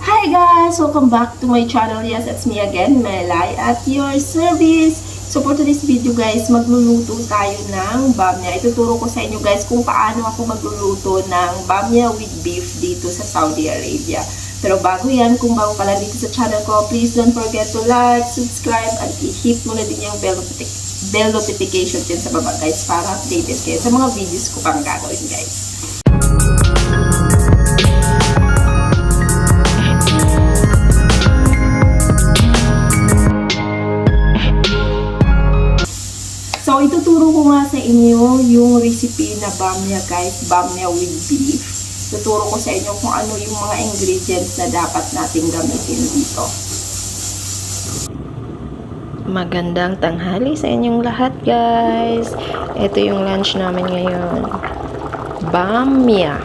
Hi guys! Welcome back to my channel. Yes, it's me again, Melay, at your service. So for today's video guys, magluluto tayo ng bamya. Ituturo ko sa inyo guys kung paano ako magluluto ng bamya with beef dito sa Saudi Arabia. Pero bago yan, kung bago ka lang dito sa channel ko, please don't forget to like, subscribe, at i-hit mo na din yung bell notification din sa baba guys para updated kayo sa mga videos ko pang gagawin guys. So, ituturo ko nga sa inyo yung recipe na bamya guys, bamya with beef. Tuturo ko sa inyo kung ano yung mga ingredients na dapat natin gamitin dito. Magandang tanghali sa inyong lahat guys. Ito yung lunch namin ngayon. Bamya.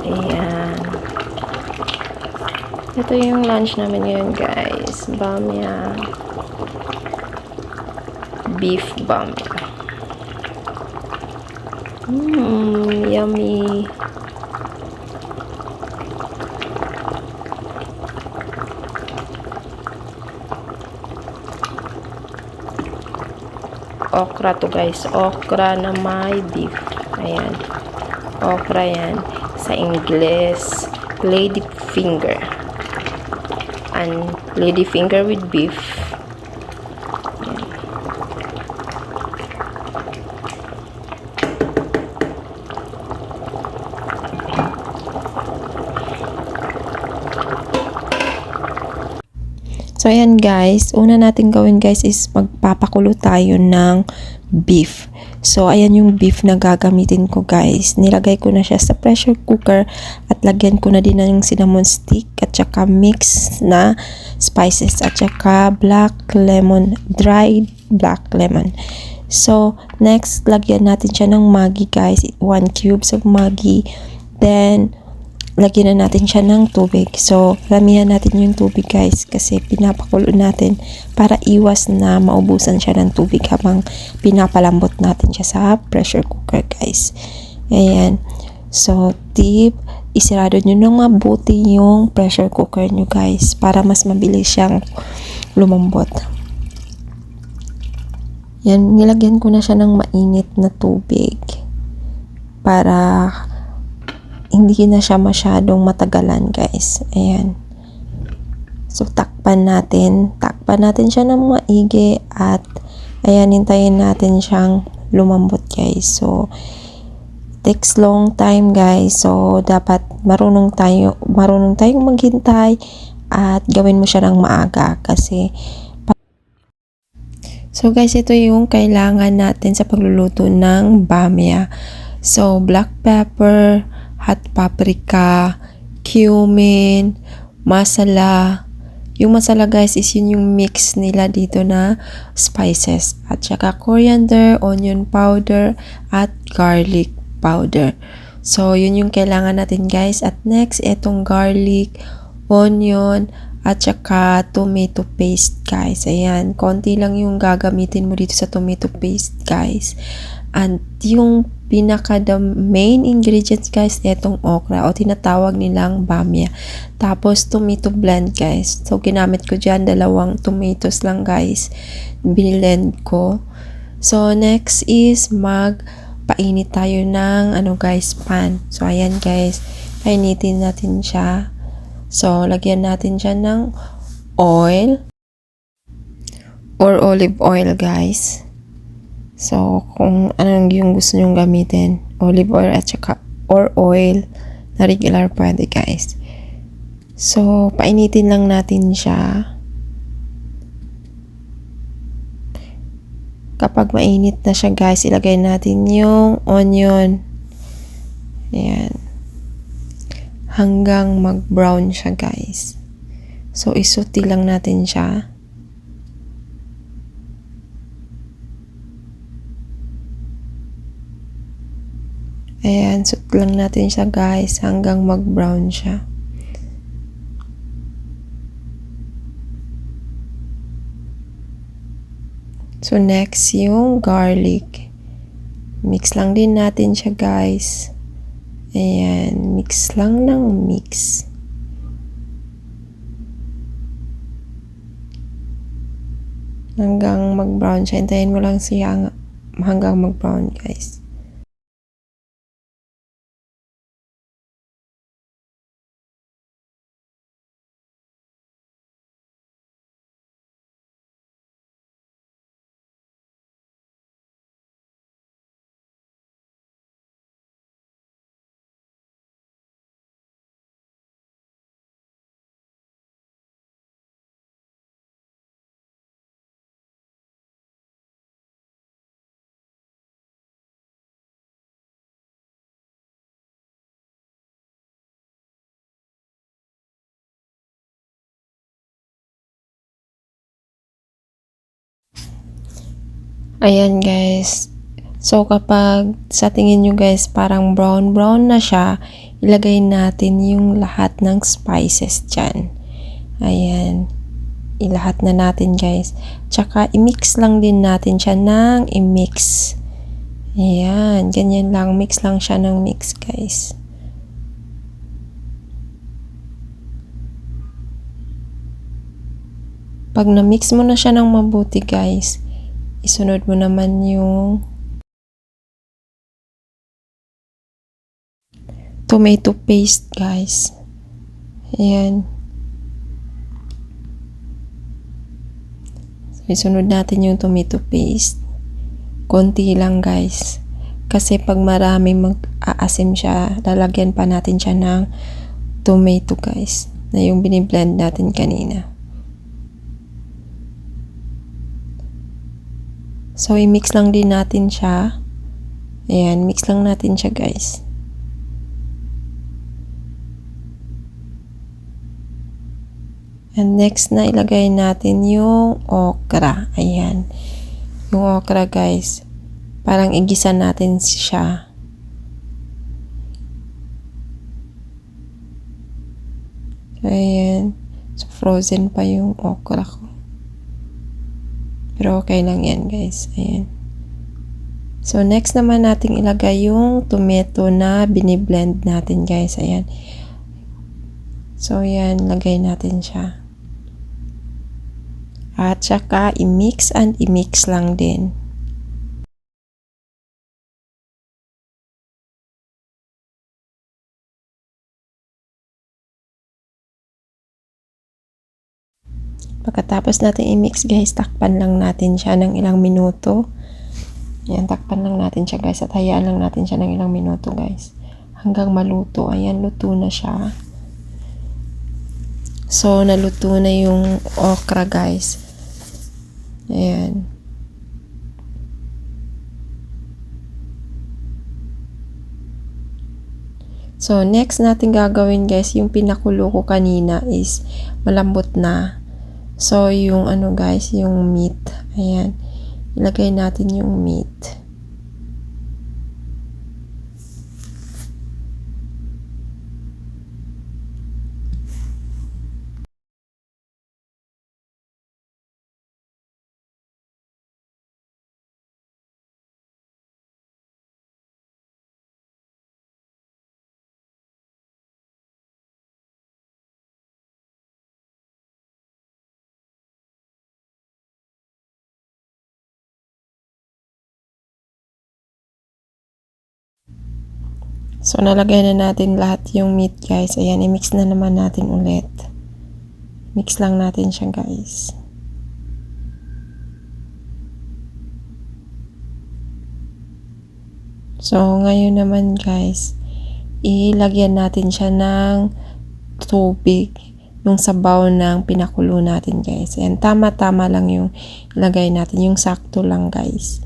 Ayan. Ito yung lunch namin ngayon guys. Bamya. Beef bamya. Yummy. Okra to guys. Okra na may beef. Ayan. Okra yan. Sa Ingles, lady finger. And lady finger with beef. Ayan. So, ayan guys. Una natin gawin guys is magpapakulo tayo ng beef. So, ayan yung beef na gagamitin ko guys. Nilagay ko na siya sa pressure cooker at lagyan ko na din ng cinnamon stick at saka mix na spices at saka black lemon, dried black lemon. So, next, lagyan natin siya ng Maggi guys. 1 cubes of Maggi. Then, lagyan na natin siya ng tubig. So, ramihan natin yung tubig guys kasi pinapakulo natin para iwas na maubusan siya ng tubig habang pinapalambot natin siya sa pressure cooker guys. Ayan. So, tip, isirado nyo nang mabuti yung pressure cooker nyo guys para mas mabilis siyang lumambot. Yan, nilagyan ko na siya ng mainit na tubig para hindi na siya masyadong matagalan guys. Ayan. So, takpan natin siya ng maigi at ayan, hintayin natin siyang lumambot guys. So, takes long time guys. So, dapat marunong tayong maghintay at gawin mo siya ng maaga kasi so guys, ito yung kailangan natin sa pagluluto ng bamya. So, black pepper, hot paprika, cumin, masala. Yung masala guys is yun yung mix nila dito na spices. At saka coriander, onion powder, at garlic powder. So, yun yung kailangan natin guys. At next, itong garlic, onion, at saka tomato paste guys. Ayan, konti lang yung gagamitin mo dito sa tomato paste guys. And yung the main ingredients guys, etong okra o tinatawag nilang bamya. Tapos tomato blend guys. So ginamit ko dyan 2 tomatoes lang guys. Binilend ko. So next is magpainit tayo ng guys, pan. So ayan guys, painitin natin siya. So lagyan natin siya ng oil or olive oil guys. So, kung anong yung gusto nyong gamitin, olive oil at saka or oil na regular pwede guys. So, painitin lang natin siya. Kapag mainit na siya guys, ilagay natin yung onion. Ayan. Hanggang mag-brown siya guys. So, isuti lang natin siya. Ayan, sut lang natin siya guys hanggang mag-brown siya. So, next yung garlic. Mix lang din natin siya, guys. Ayan, mix lang ng mix. Hanggang mag-brown siya. Hintayin mo lang siya hanggang mag-brown, guys. Ayan, guys. So, kapag sa tingin nyo, guys, parang brown na siya, ilagay natin yung lahat ng spices dyan. Ayan. Ilahat na natin, guys. Tsaka, i-mix lang din natin siya ng i-mix. Ayan. Ganyan lang. Mix lang siya ng mix, guys. Pag na-mix mo na siya ng mabuti, guys, isunod mo naman yung tomato paste, guys. Ayan. So, isunod natin yung tomato paste. Konti lang, guys. Kasi pag marami mag-aasim siya, lalagyan pa natin siya ng tomato, guys, na yung biniblend natin kanina. So, i-mix lang din natin siya. Ayan, mix lang natin siya, guys. And next na ilagay natin yung okra. Ayan. Yung okra, guys. Parang igisa natin siya. Ayan. So, frozen pa yung okra ko. Pero okay lang yan, guys. Ayan. So, next naman natin ilagay yung tomato na biniblend natin, guys. Ayan. So, yan. Lagay natin siya. At saka, i-mix and i-mix lang din. Pagkatapos natin i-mix, guys, takpan lang natin siya ng ilang minuto. Ayan, takpan lang natin siya, guys, at hayaan lang natin siya ng ilang minuto, guys. Hanggang maluto. Ayan, luto na siya. So, naluto na yung okra, guys. Ayan. So, next natin gagawin, guys, yung pinakulo ko kanina is malambot na. So, yung ano, guys, yung meat. Ayan. Ilagay natin yung meat. So, nalagay na natin lahat yung meat, guys. Ayan, i-mix na naman natin ulit. Mix lang natin siya, guys. So, ngayon naman, guys, ilagyan natin siya ng tubig yung sabaw ng pinakulo natin, guys. Ayan, tama-tama lang yung ilagay natin. Yung sakto lang, guys.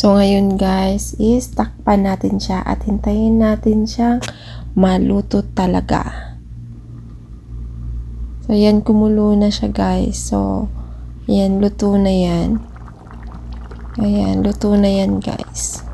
So, ngayon guys, is takpan natin siya at hintayin natin siyang maluto talaga. So, yan, kumulo na siya guys. So, yan, luto na yan. Ayan, luto na yan guys.